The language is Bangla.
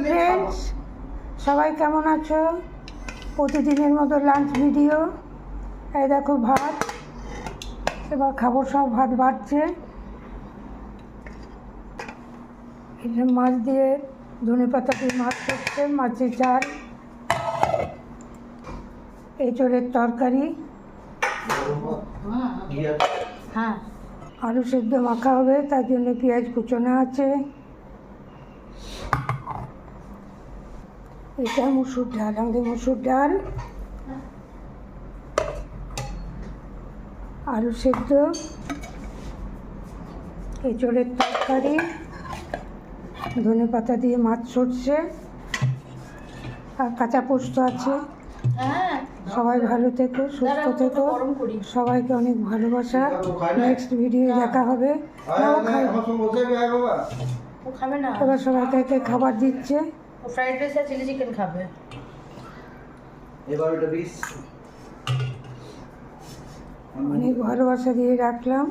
ফ্রেন্ডস, সবাই কেমন আছো? প্রতিদিনের মতো লাঞ্চ ভিডিও। এই দেখো ভাত, এবার খাবো। সব ভাত বাড়ছে। এটা মাছ দিয়ে ধনেপাতা দিয়ে মাছ করছে, মাছের ঝাল, এঁচড়ের তরকারি, হ্যাঁ, আলু সেদ্ধ মাখা হবে, তার জন্য পেঁয়াজ কুচোনো আছে। এটা মুসুর ডাল, আমাদের মুসুর ডাল, আলু সেদ্ধ, এঁচড়ের তরকারি, ধনেপাতা দিয়ে মাছ সরষে, আর কাঁচা পোস্ত আছে। সবাই ভালো থেকো, সুস্থ থেকো, সবাইকে অনেক ভালোবাসা। নেক্সট ভিডিও দেখা হবে। এবার সবাইকে খাবার দিচ্ছে। ফ্রাইড রাইস আর চিলি চিকেন খাবে। অনেক ভালোবাসা দিয়ে রাখলাম।